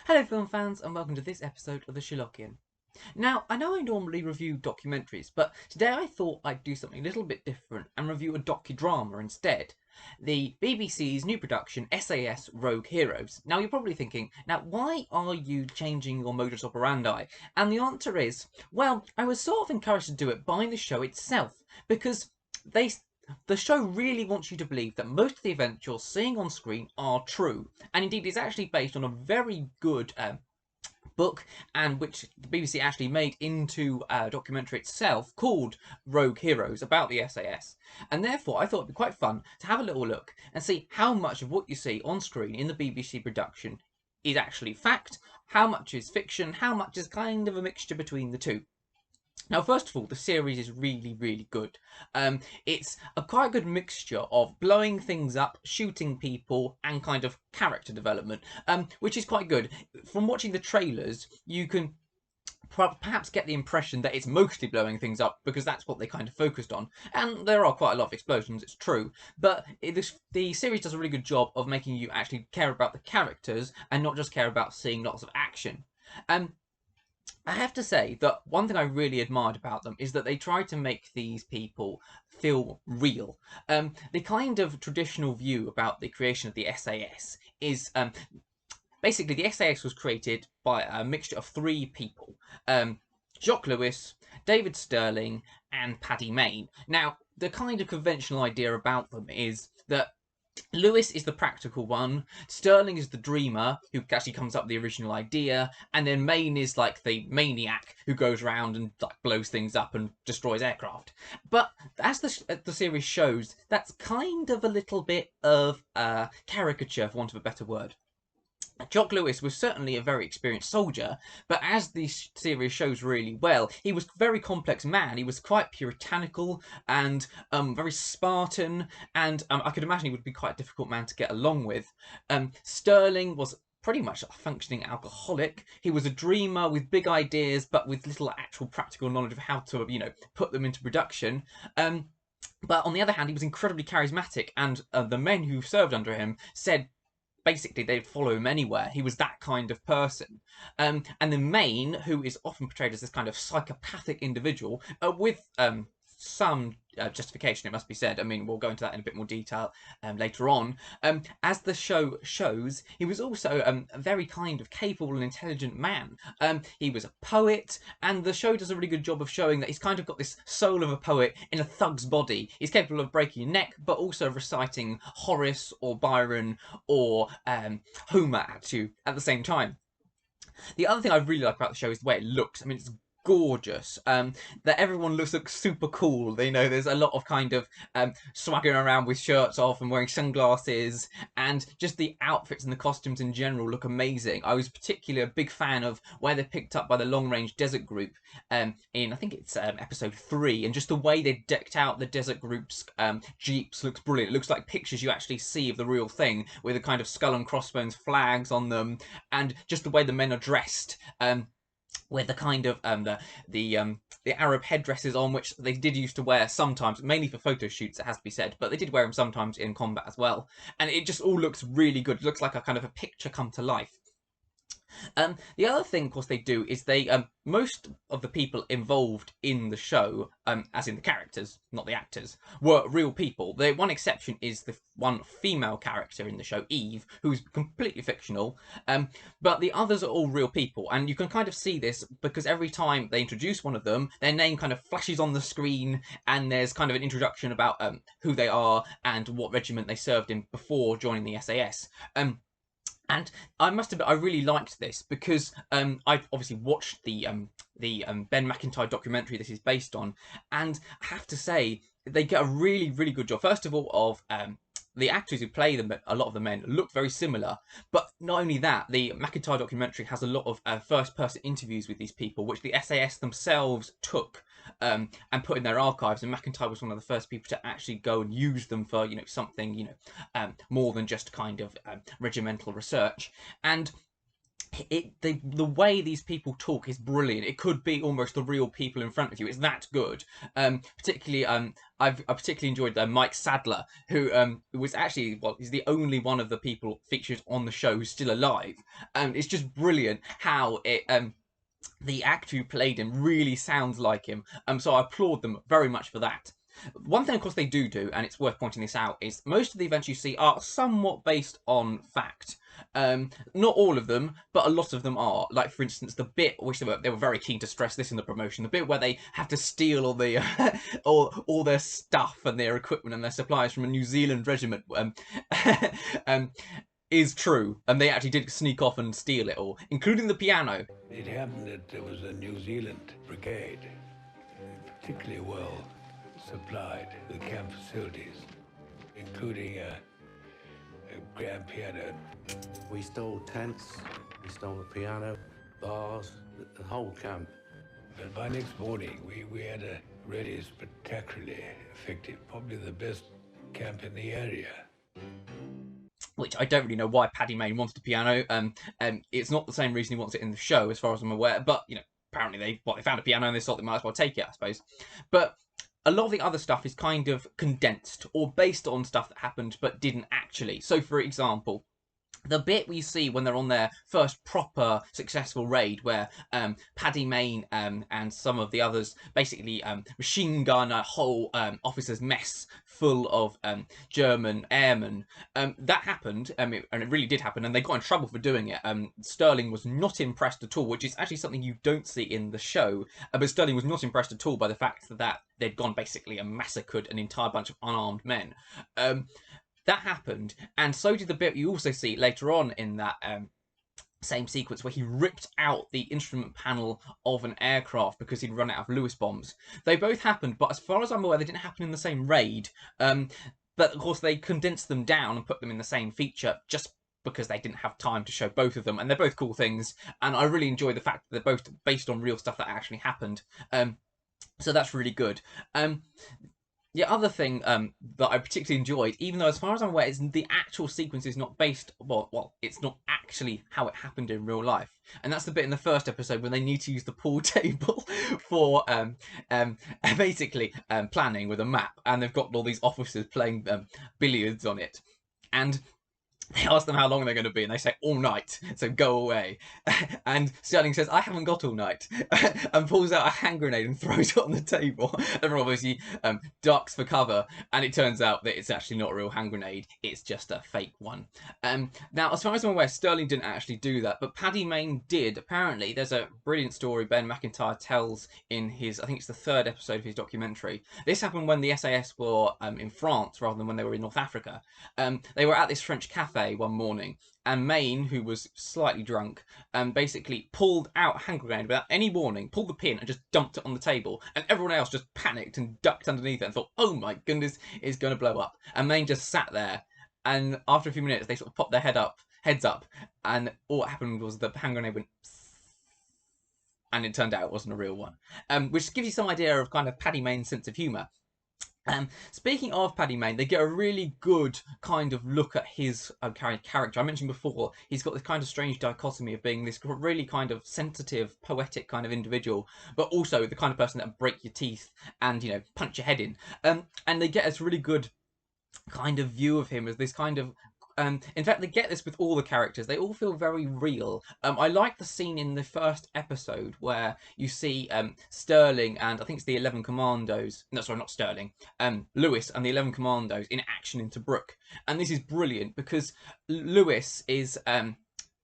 Hello film fans and welcome to this episode of the Sherlockian. Now, I know I normally review documentaries, but today I thought I'd do something a little bit different and review a docu-drama instead. The BBC's new production, SAS Rogue Heroes. Now, you're probably thinking, now why are you changing your modus operandi? And the answer is, well, I was sort of encouraged to do it by the show itself, because the show really wants you to believe that most of the events you're seeing on screen are true, and indeed it's actually based on a very good book, and which the BBC actually made into a documentary itself called Rogue Heroes about the SAS. And therefore I thought it'd be quite fun to have a little look and see how much of what you see on screen in the BBC production is actually fact, how much is fiction, how much is kind of a mixture between the two. Now, first of all, the series is really, really good. It's a quite good mixture of blowing things up, shooting people, and kind of character development, which is quite good. From watching the trailers, you can perhaps get the impression that it's mostly blowing things up because that's what they kind of focused on. And there are quite a lot of explosions, it's true. But the series does a really good job of making you actually care about the characters and not just care about seeing lots of action. I have to say that one thing I really admired about them is that they tried to make these people feel real. The kind of traditional view about the creation of the SAS is basically the SAS was created by a mixture of three people. Jock Lewis, David Sterling, and Paddy Mayne. Now, the kind of conventional idea about them is that Lewis is the practical one, Sterling is the dreamer who actually comes up with the original idea, and then Mayne is like the maniac who goes around and like blows things up and destroys aircraft. But as the series shows, that's kind of a little bit of a caricature, for want of a better word. Jock Lewis was certainly a very experienced soldier, but as the series shows really well, he was a very complex man. He was quite puritanical and very Spartan, and I could imagine he would be quite a difficult man to get along with. Sterling was pretty much a functioning alcoholic. He was a dreamer with big ideas, but with little actual practical knowledge of how to, put them into production. But on the other hand, he was incredibly charismatic, and the men who served under him said basically they'd follow him anywhere. He was that kind of person. And then Mayne, who is often portrayed as this kind of psychopathic individual, with some justification, it must be said. I mean, we'll go into that in a bit more detail later on. As the show shows, he was also a very kind of capable and intelligent man. He was a poet, and the show does a really good job of showing that he's kind of got this soul of a poet in a thug's body. He's capable of breaking your neck, but also reciting Horace or Byron or Homer at you at the same time. The other thing I really like about the show is the way it looks. I mean, it's gorgeous. That everyone looks super cool. There's a lot of kind of swaggering around with shirts off and wearing sunglasses, and just the outfits and the costumes in general look amazing. I was particularly a big fan of where they're picked up by the Long Range Desert Group in, I think it's episode 3, and just the way they decked out the Desert Group's jeeps looks brilliant. It looks like pictures you actually see of the real thing, with a kind of skull and crossbones flags on them, and just the way the men are dressed. With the kind of the Arab headdresses on, which they did used to wear sometimes, mainly for photo shoots, it has to be said, but they did wear them sometimes in combat as well. And it just all looks really good. It looks like a kind of a picture come to life. The other thing, of course, they do is they most of the people involved in the show, as in the characters, not the actors, were real people. The one exception is the one female character in the show, Eve, who's completely fictional. But the others are all real people, and you can kind of see this because every time they introduce one of them, their name kind of flashes on the screen, and there's kind of an introduction about who they are and what regiment they served in before joining the SAS. And I must admit, I really liked this because I've obviously watched the Ben McIntyre documentary this is based on, and I have to say they get a really, really good job. First of all, of the actors who play them, a lot of the men look very similar. But not only that, the McIntyre documentary has a lot of first-person interviews with these people, which the SAS themselves took and put in their archives. And McIntyre was one of the first people to actually go and use them for something more than just kind of regimental research. And the way these people talk is brilliant. It could be almost the real people in front of you. It's that good. Particularly, I particularly enjoyed Mike Sadler, who was actually, well, he's the only one of the people featured on the show who's still alive. It's just brilliant how it the actor who played him really sounds like him. So I applaud them very much for that. One thing, of course, they do, and it's worth pointing this out, is most of the events you see are somewhat based on fact. Not all of them, but a lot of them are. Like, for instance, the bit which they were very keen to stress this in the promotion, the bit where they have to steal all the all their stuff and their equipment and their supplies from a New Zealand regiment. Is true, and they actually did sneak off and steal it all, including the piano. It happened that there was a New Zealand brigade, particularly well supplied with camp facilities, including a grand piano. We stole tents, we stole the piano, bars, the whole camp. But by next morning, we had a really spectacularly effective, probably the best camp in the area. Which I don't really know why Paddy Mayne wanted a piano. It's not the same reason he wants it in the show, as far as I'm aware. But apparently they found a piano and they thought they might as well take it, I suppose. But a lot of the other stuff is kind of condensed or based on stuff that happened but didn't actually. So, for example, the bit we see when they're on their first proper successful raid, where Paddy Mayne and some of the others basically machine gun a whole officer's mess full of German airmen, that happened, and it really did happen, and they got in trouble for doing it. Sterling was not impressed at all, which is actually something you don't see in the show, but Sterling was not impressed at all by the fact that they'd gone basically and massacred an entire bunch of unarmed men. That happened, and so did the bit you also see later on in that same sequence where he ripped out the instrument panel of an aircraft because he'd run out of Lewis bombs. They both happened, but as far as I'm aware, they didn't happen in the same raid. But of course, they condensed them down and put them in the same feature just because they didn't have time to show both of them, and they're both cool things. And I really enjoy the fact that they're both based on real stuff that actually happened. So that's really good. The other thing that I particularly enjoyed, even though as far as I'm aware, the actual sequence is not based, well, it's not actually how it happened in real life. And that's the bit in the first episode when they need to use the pool table for basically planning with a map. And they've got all these officers playing billiards on it. And they ask them how long they're going to be, and they say all night, so go away. And Sterling says, I haven't got all night, and pulls out a hand grenade and throws it on the table. Everyone obviously ducks for cover, and it turns out that it's actually not a real hand grenade, it's just a fake one. Now, as far as I'm aware, Sterling didn't actually do that, but Paddy Mayne did. Apparently, there's a brilliant story Ben McIntyre tells in his, I think it's the 3rd episode of his documentary. This happened when the SAS were in France rather than when they were in North Africa. They were at this French cafe one morning, and Mayne, who was slightly drunk, basically pulled out a hand grenade without any warning, pulled the pin and just dumped it on the table, and everyone else just panicked and ducked underneath it and thought, oh my goodness, it's going to blow up. And Mayne just sat there, and after a few minutes they sort of popped their heads up, and all that happened was the hand grenade went, and it turned out it wasn't a real one, which gives you some idea of kind of Paddy Mayne's sense of humour. Speaking of Paddy Mayne, they get a really good kind of look at his character. I mentioned before, he's got this kind of strange dichotomy of being this really kind of sensitive, poetic kind of individual, but also the kind of person that will break your teeth and, punch your head in. And they get this really good kind of view of him as this kind of in fact, they get this with all the characters. They all feel very real. I like the scene in the first episode where you see Sterling and I think it's the 11 Commandos. No, sorry, not Sterling. Lewis and the 11 Commandos in action in Tobruk. And this is brilliant because Lewis is,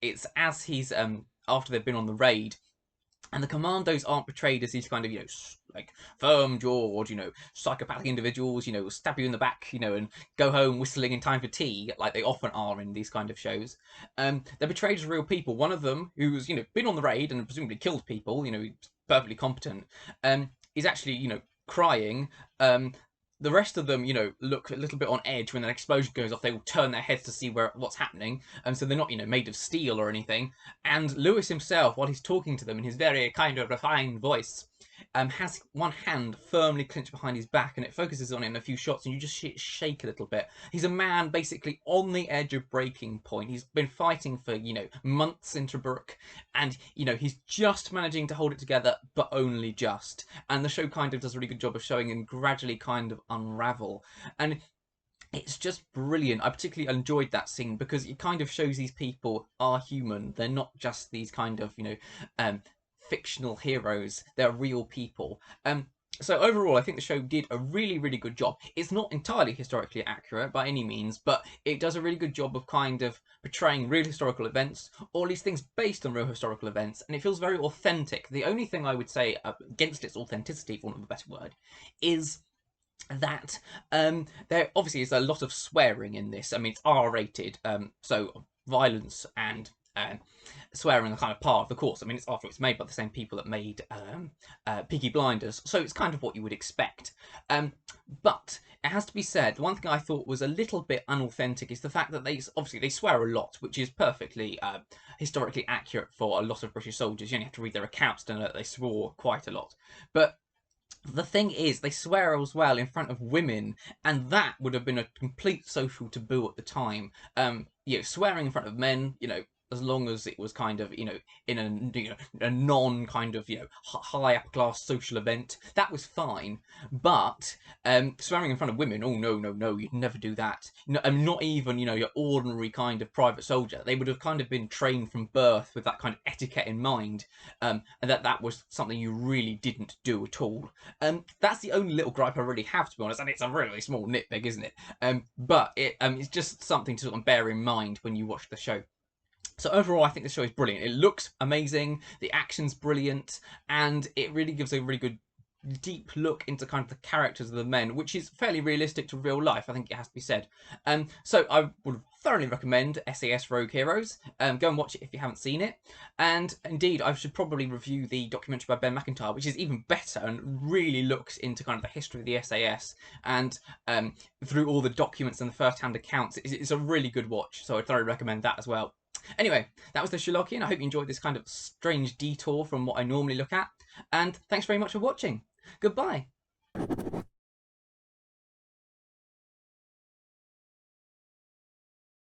it's as he's, after they've been on the raid, and the commandos aren't portrayed as these kind of, like firm-jawed, psychopathic individuals, stab you in the back, and go home whistling in time for tea, like they often are in these kind of shows. They're portrayed as real people. One of them, who's, been on the raid and presumably killed people, perfectly competent, is actually, crying. The rest of them, look a little bit on edge when an explosion goes off. They will turn their heads to see what's happening. And so they're not, made of steel or anything. And Lewis himself, while he's talking to them in his very kind of refined voice, has one hand firmly clenched behind his back, and it focuses on it in a few shots, and you just see it shake a little bit. He's a man basically on the edge of breaking point. He's been fighting for, months in Tobruk, and, he's just managing to hold it together, but only just. And the show kind of does a really good job of showing him gradually kind of unravel. And it's just brilliant. I particularly enjoyed that scene because it kind of shows these people are human. They're not just these kind of, fictional heroes. They're real people. So overall, I think the show did a really, really good job. It's not entirely historically accurate by any means, but it does a really good job of kind of portraying real historical events, or at least things based on real historical events, and it feels very authentic. The only thing I would say against its authenticity, for want of a better word, is that there obviously is a lot of swearing in this. I mean, it's R-rated, so violence and swearing are kind of part of the course. I mean, it's made by the same people that made Peaky Blinders, so it's kind of what you would expect. But it has to be said, the one thing I thought was a little bit unauthentic is the fact that they swear a lot, which is perfectly historically accurate for a lot of British soldiers. You only have to read their accounts to know that they swore quite a lot. But the thing is, they swear as well in front of women, and that would have been a complete social taboo at the time. Swearing in front of men, as long as it was kind of, in a non kind of, high upper class social event, that was fine. But swearing in front of women, oh no, no, no, you'd never do that. Not even, your ordinary kind of private soldier. They would have kind of been trained from birth with that kind of etiquette in mind, and that was something you really didn't do at all. That's the only little gripe I really have, to be honest, and it's a really small nitpick, isn't it? But it's just something to sort of bear in mind when you watch the show. So overall, I think the show is brilliant. It looks amazing, the action's brilliant, and it really gives a really good deep look into kind of the characters of the men, which is fairly realistic to real life, I think it has to be said. So I would thoroughly recommend SAS Rogue Heroes. Go and watch it if you haven't seen it. And indeed, I should probably review the documentary by Ben McIntyre, which is even better and really looks into kind of the history of the SAS and through all the documents and the first-hand accounts. It's a really good watch, so I'd thoroughly recommend that as well. Anyway, that was the Sherlockian. I hope you enjoyed this kind of strange detour from what I normally look at. And thanks very much for watching. Goodbye.